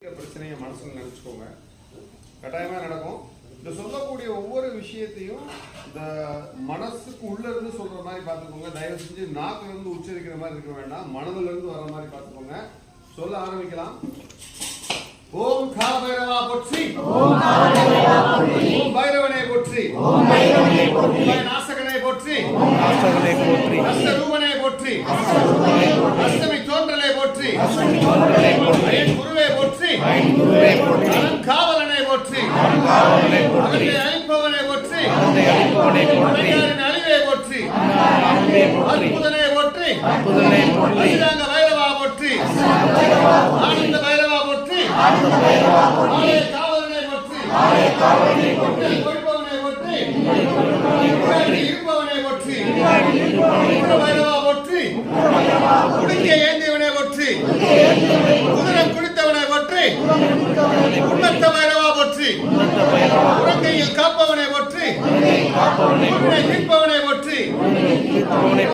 பிரச்சனையை மனசுல நினைச்சுக்கோங்க. கட்டாயமா நடக்கும். இந்த சொல்லக்கூடிய ஒவ்வொரு விஷயத்தையும் இந்த மனசுக்கு உள்ள இருந்து சொல்ற மாதிரி பார்த்துக்கோங்க. தயவு செஞ்சு நாக்குல இருந்து உச்சரிக்கிற மாதிரி இருக்க வேண்டாம், மனதுல இருந்து வர மாதிரி பார்த்துக்கோங்க. சொல்ல ஆரம்பிக்கலாம். ஓம் கா பைரவா போற்றி, ஓம் பைரவனே போற்றி, ஓம் நாசகனே போற்றி, அஷ்டரூபனே போற்றி, அஷ்டமி தோன்றலே போற்றி, குருவே போற்றி, காவலனை போற்றி, அவற்றை அழிப்பவனை போற்றி, அழிவே போற்றி, அற்புதனை போற்றி, அஷ்டாங்க பைரவா போற்றி, ஆனந்த பைரவா போற்றி, ஆலய காவலனை போற்றி, கொடுப்பவனை போற்றி, இருப்பவனை போற்றி, பைரவா போற்றி, குடிக்க ஏந்தியவனை போற்றி, குதிரம் குடித்தவனை போற்றி, உன்னத்த பைரவா போற்றி, உறங்கையில் காப்பவனை போற்றி, மீட்பவனை போற்றி.